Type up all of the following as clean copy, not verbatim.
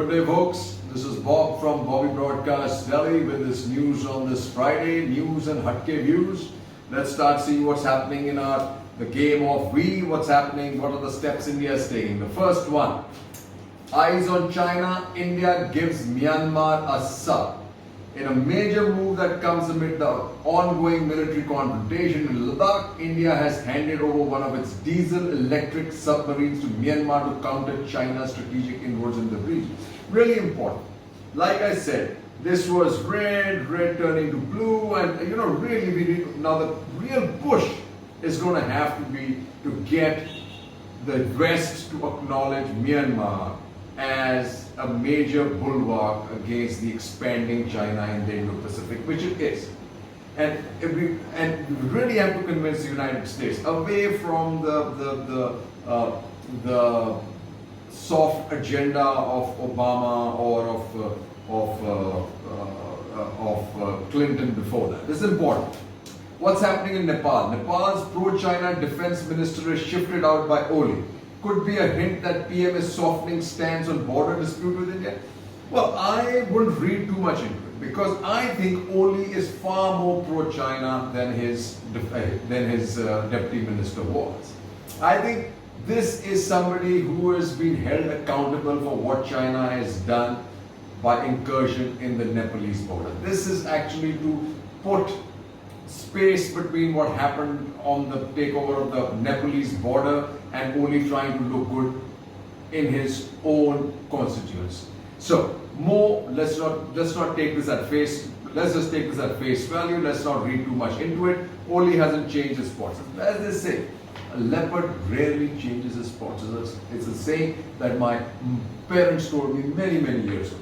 Good day, folks. This is Bob from Bobby Broadcast Delhi with this news on this Friday. News and Hatke views. Let's start seeing what's happening in the game of what's happening, what are the steps India is taking. The first one, eyes on China. India gives Myanmar a sub. In a major move that comes amid the ongoing military confrontation in Ladakh, India has handed over one of its diesel-electric submarines to Myanmar to counter China's strategic inroads in the region. Really important. Like I said, this was red turning to blue, and really we need, now the real push is going to have to be to get the West to acknowledge Myanmar as a major bulwark against the expanding China in the Indo-Pacific, which it is. And we really have to convince the United States away from the soft agenda of Obama or of Clinton before that. This is important. What's happening in Nepal? Nepal's pro-China defense minister is shifted out by Oli. Could be a hint that PM is softening stance on border dispute with India. Well, I wouldn't read too much into it because I think Oli is far more pro-China than his deputy minister was. I think this is somebody who has been held accountable for what China has done by incursion in the Nepalese border. This is actually to put space between what happened on the takeover of the Nepalese border and only trying to look good in his own constituency. So let's not take this at face. Let's just take this at face value. Let's not read too much into it. Oli hasn't changed his spots. As they say, a leopard rarely changes his spots. It's a saying that my parents told me many years ago.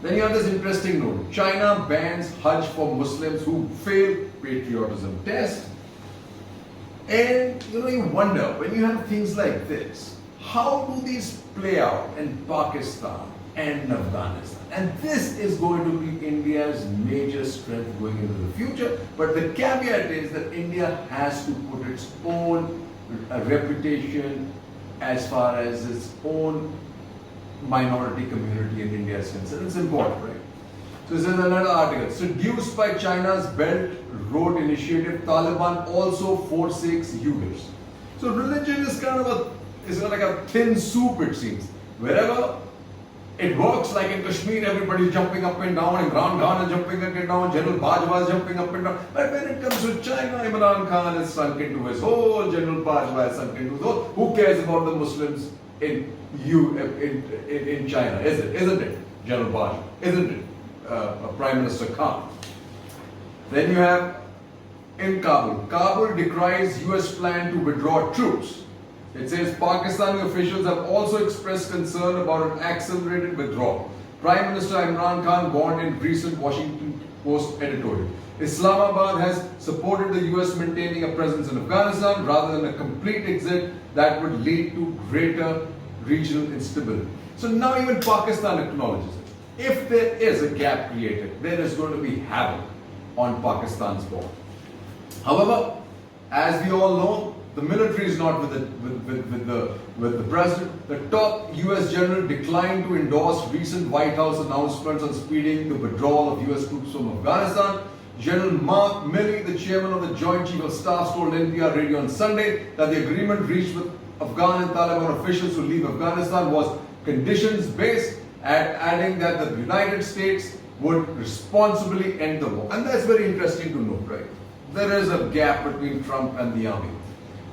Then you have this interesting note. China bans Hajj for Muslims who fail patriotism test. And you wonder, when you have things like this, how do these play out in Pakistan and Afghanistan? And this is going to be India's major strength going into the future. But the caveat is that India has to put its own reputation as far as its own minority community in India is concerned. It's important, right? So this is another article. Seduced by China's Belt Road Initiative, Taliban also forsakes Uyghurs. So religion is kind of like a thin soup, it seems. Wherever it works, like in Kashmir, everybody's jumping up and down, Imran Khan is jumping up and down, General Bajwa is jumping up and down. But when it comes to China, Imran Khan is sunk into his hole, General Bajwa is sunk into his hole. Who cares about the Muslims in China? Isn't it General Bajwa? Isn't it Prime Minister Khan? Then you have in Kabul. Kabul decries US plan to withdraw troops. It says Pakistani officials have also expressed concern about an accelerated withdrawal. Prime Minister Imran Khan warned in recent Washington Post editorial. Islamabad has supported the US maintaining a presence in Afghanistan rather than a complete exit that would lead to greater regional instability. So now even Pakistan acknowledges it. If there is a gap created, there is going to be havoc on Pakistan's border. However, as we all know, the military is not with the president. The top US general declined to endorse recent White House announcements on speeding the withdrawal of US troops from Afghanistan. General Mark Milley, the chairman of the Joint Chief of Staff, told NPR Radio on Sunday that the agreement reached with Afghan and Taliban officials to leave Afghanistan was conditions-based, adding that the United States would responsibly end the war. And that's very interesting to note, right? There is a gap between Trump and the army.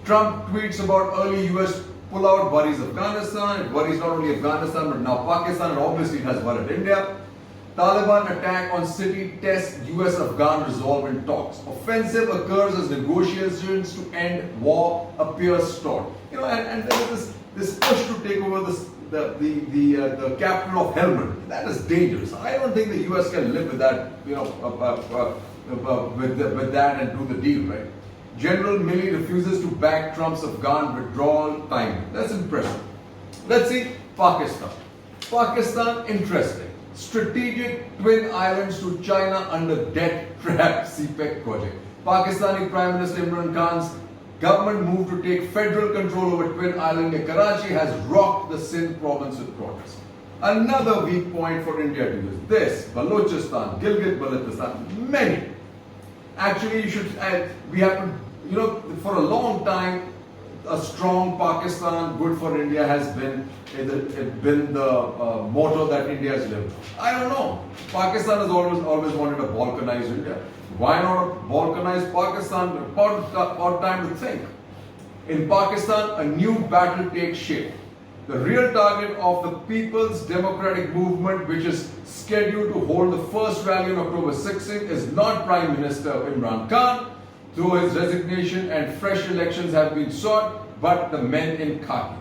Trump tweets about early US pullout worries Afghanistan. It worries not only Afghanistan but now Pakistan, and obviously it has worried India. Taliban attack on city tests US-Afghan resolve in talks. Offensive occurs as negotiations to end war appear stalled. And there is this push to take over the capital of Helmand. That is dangerous. I don't think the US can live with that. With that and do the deal, right? General Milley refuses to back Trump's Afghan withdrawal timing. That's impressive. Let's see Pakistan. Pakistan, interesting. Strategic twin islands to China under debt trap CPEC project. Pakistani Prime Minister Imran Khan's government move to take federal control over twin island near Karachi has rocked the Sindh province with protests. Another weak point for India to use. This, Balochistan, Gilgit-Baltistan, many. Actually, we have to, for a long time, a strong Pakistan, good for India has been the motto that India has lived. I don't know. Pakistan has always wanted a balkanized India. Why not a balkanized Pakistan? About time to think. In Pakistan, a new battle takes shape. The real target of the People's Democratic Movement, which is scheduled to hold the first rally on October 16th, is not Prime Minister Imran Khan, though his resignation and fresh elections have been sought, but the men in khaki.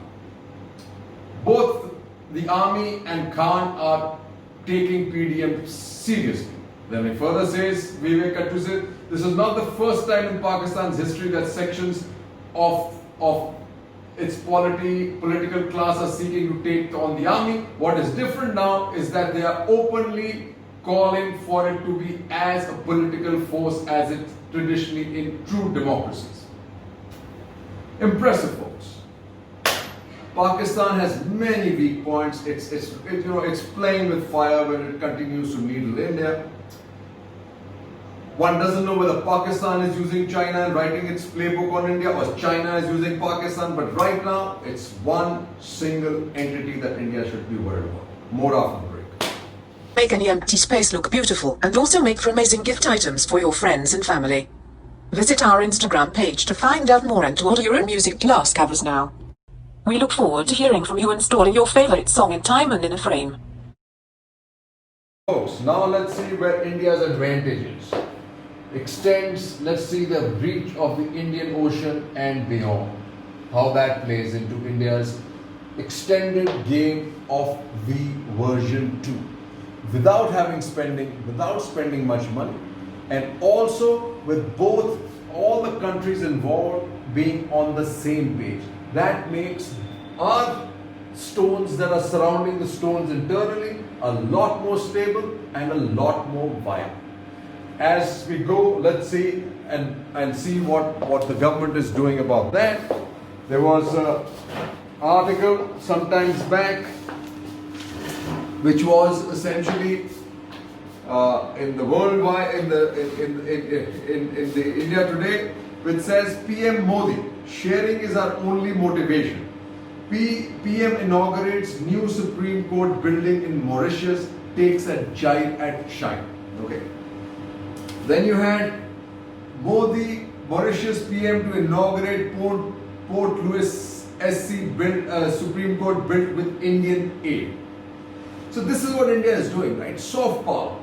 Both the army and Khan are taking PDM seriously. Then he further says, Vivek Attusit, this is not the first time in Pakistan's history that sections of its political class are seeking to take on the army. What is different now is that they are openly calling for it to be as a political force as it traditionally in true democracies. Impressive, folks. Pakistan has many weak points. It's playing with fire when it continues to needle India. One doesn't know whether Pakistan is using China and writing its playbook on India, or China is using Pakistan, but right now it's one single entity that India should be worried about. More after the break. Make any empty space look beautiful and also make for amazing gift items for your friends and family. Visit our Instagram page to find out more and to order your own music glass covers now. We look forward to hearing from you installing your favorite song in time and in a frame. Folks, now let's see where India's advantages extends. Let's see the reach of the Indian Ocean and beyond, how that plays into India's extended game of V version 2 without spending much money, and also with all the countries involved being on the same page. That makes our stones that are surrounding the stones internally a lot more stable and a lot more viable. As we go, let's see and see what the government is doing about that. There was an article sometimes back which was essentially in the worldwide in the India Today, which says PM Modi, sharing is our only motivation. PM inaugurates new Supreme Court building in Mauritius, takes a giant at shine. Okay. Then you had Modi, Mauritius PM to inaugurate Port Louis SC Supreme Court built with Indian aid. So this is what India is doing, right? Soft power,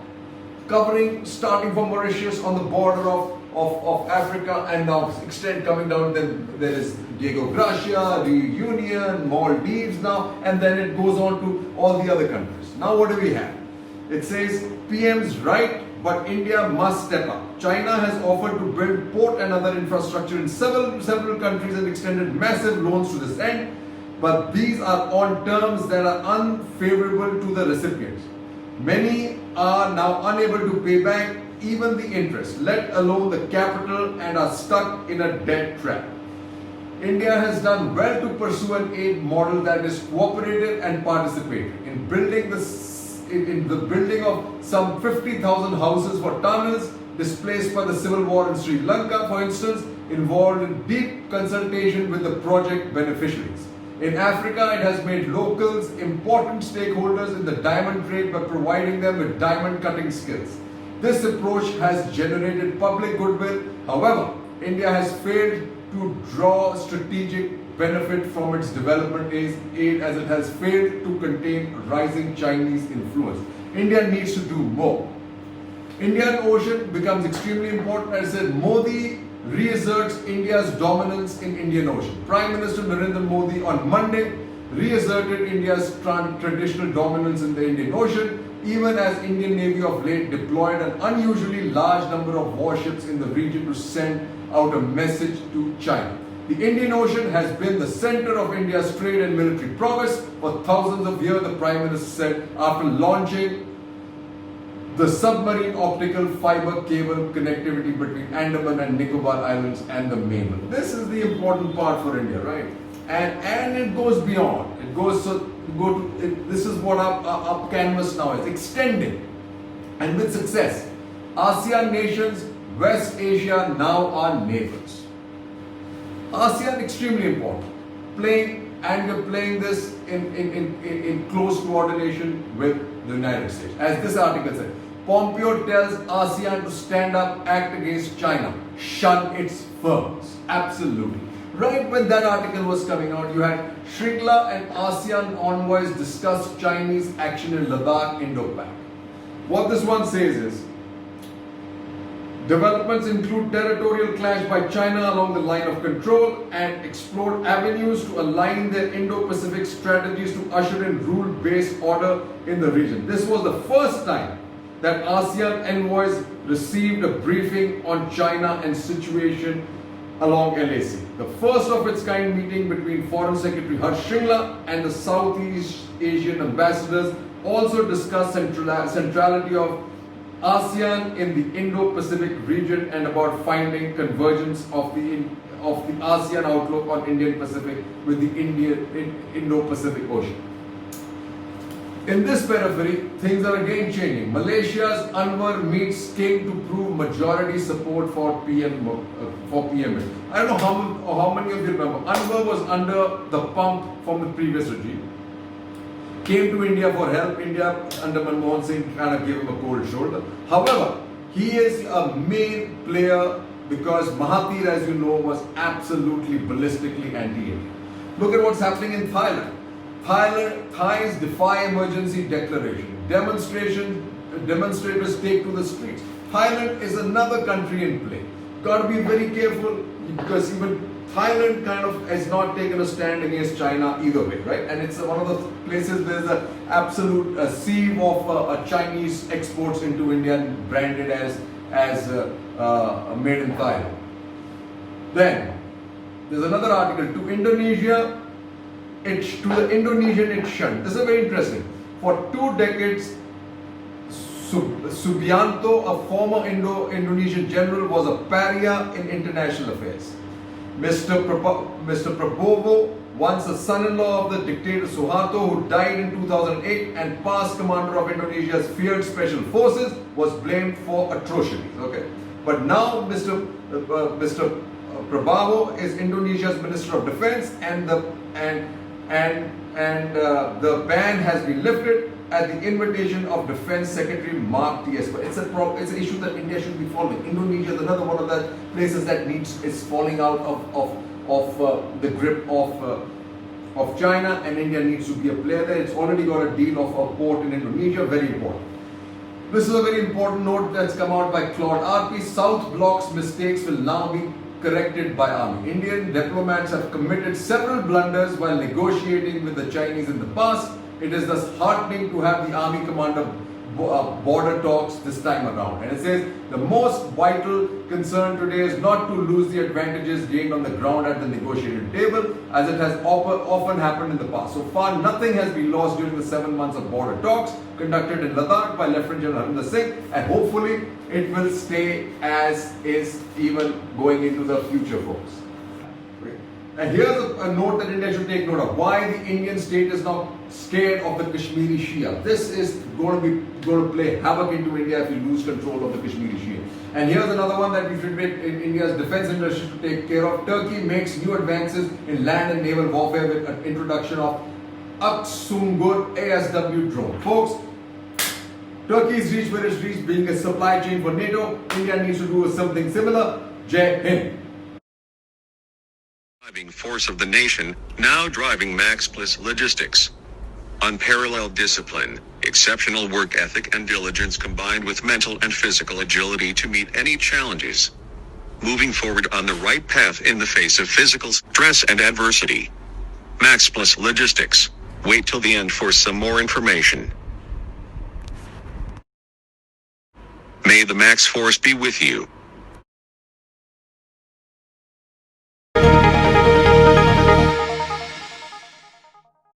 starting from Mauritius on the border of Africa and now coming down. Then there is Diego Garcia, Reunion, Maldives now, and then it goes on to all the other countries. Now what do we have? It says PM's right, but India must step up. China has offered to build port and other infrastructure in several countries and extended massive loans to this end, but these are on terms that are unfavorable to the recipients. Many are now unable to pay back even the interest, let alone the capital, and are stuck in a debt trap. India has done well to pursue an aid model that is cooperative and participatory in the building of some 50,000 houses for Tamils displaced by the civil war in Sri Lanka, for instance, involved in deep consultation with the project beneficiaries. In Africa, it has made locals important stakeholders in the diamond trade by providing them with diamond cutting skills. This approach has generated public goodwill. However, India has failed to draw strategic benefit from its development aid, as it has failed to contain rising Chinese influence. India needs to do more. Indian Ocean becomes extremely important. As I said, Modi reasserts India's dominance in Indian Ocean. Prime Minister Narendra Modi on Monday reasserted India's traditional dominance in the Indian Ocean, even as Indian Navy of late deployed an unusually large number of warships in the region to send out a message to China. The Indian Ocean has been the center of India's trade and military prowess for thousands of years, the Prime Minister said after launching the submarine optical fiber cable connectivity between Andaman and Nicobar Islands and the mainland. This is the important part for India, right? and it goes beyond. It goes this is what our canvas now is extending, and with success. ASEAN nations, West Asia now are neighbors. ASEAN extremely important. And we're playing this in close coordination with the United States. As this article said, Pompeo tells ASEAN to stand up, act against China, shun its firms. Absolutely. Right when that article was coming out, you had Shringla and ASEAN envoys discuss Chinese action in Ladakh, Indo-Pac. What this one says is, developments include territorial clash by China along the line of control and explore avenues to align their Indo-Pacific strategies to usher in rule-based order in the region. This was the first time that ASEAN envoys received a briefing on China and situation along LAC. The first of its kind meeting between Foreign Secretary Harsh Shringla and the Southeast Asian ambassadors also discussed centrality of ASEAN in the Indo-Pacific region and about finding convergence of the ASEAN outlook on Indian Pacific with the Indo-Pacific Ocean. In this periphery, things are again changing. Malaysia's Anwar meets came to prove majority support for PM. I don't know how many of you remember. Anwar was under the pump from the previous regime. Came to India for help. India under Manmohan Singh kind of gave him a cold shoulder. However, he is a main player because Mahathir, as you know, was absolutely ballistically anti-Indian. Look at what's happening in Thailand. Thais defy emergency declaration. Demonstrators take to the streets. Thailand is another country in play. Got to be very careful because even Thailand kind of has not taken a stand against China either way, right? And it's one of the places there's an absolute sieve of Chinese exports into India and branded as made in Thailand. Then there's another article to Indonesia. To the Indonesian it shunned. This is very interesting. For 2 decades, Subianto, a former Indonesian general, was a pariah in international affairs. Mr. Prabowo, once a son-in-law of the dictator Suharto, who died in 2008 and past commander of Indonesia's feared special forces, was blamed for atrocities. Okay, but now Mr. Prabowo is Indonesia's Minister of Defense, and the ban has been lifted at the invitation of Defense Secretary Mark T. Esper. It's an issue that India should be following. Indonesia is another one of the places that is falling out of the grip of China, and India needs to be a player there. It's already got a deal of a port in Indonesia, very important. This is a very important note that's come out by Claude RP. South Bloc's mistakes will now be corrected by army. Indian diplomats have committed several blunders while negotiating with the Chinese in the past. It is thus heartening to have the army commander border talks this time around. And it says the most vital concern today is not to lose the advantages gained on the ground at the negotiated table, as it has often happened in the past. So far, nothing has been lost during the 7 months of border talks conducted in Ladakh by Lieutenant General Harinder Singh, and hopefully it will stay as is even going into the future, folks. And here's a note that India should take note of. Why the Indian state is now scared of the Kashmiri Shia. This is going to play havoc into India if we lose control of the Kashmiri Shia. And here's another one that we should make in India's defense industry to take care of. Turkey makes new advances in land and naval warfare with an introduction of Aksungur ASW drone. Folks, Turkey's reached where it's reached, being a supply chain for NATO. India needs to do something similar. Jai Hind. Driving force of the nation, now driving Max Plus Logistics. Unparalleled discipline, exceptional work ethic and diligence combined with mental and physical agility to meet any challenges. Moving forward on the right path in the face of physical stress and adversity. Max Plus Logistics. Wait till the end for some more information. May the Max Force be with you.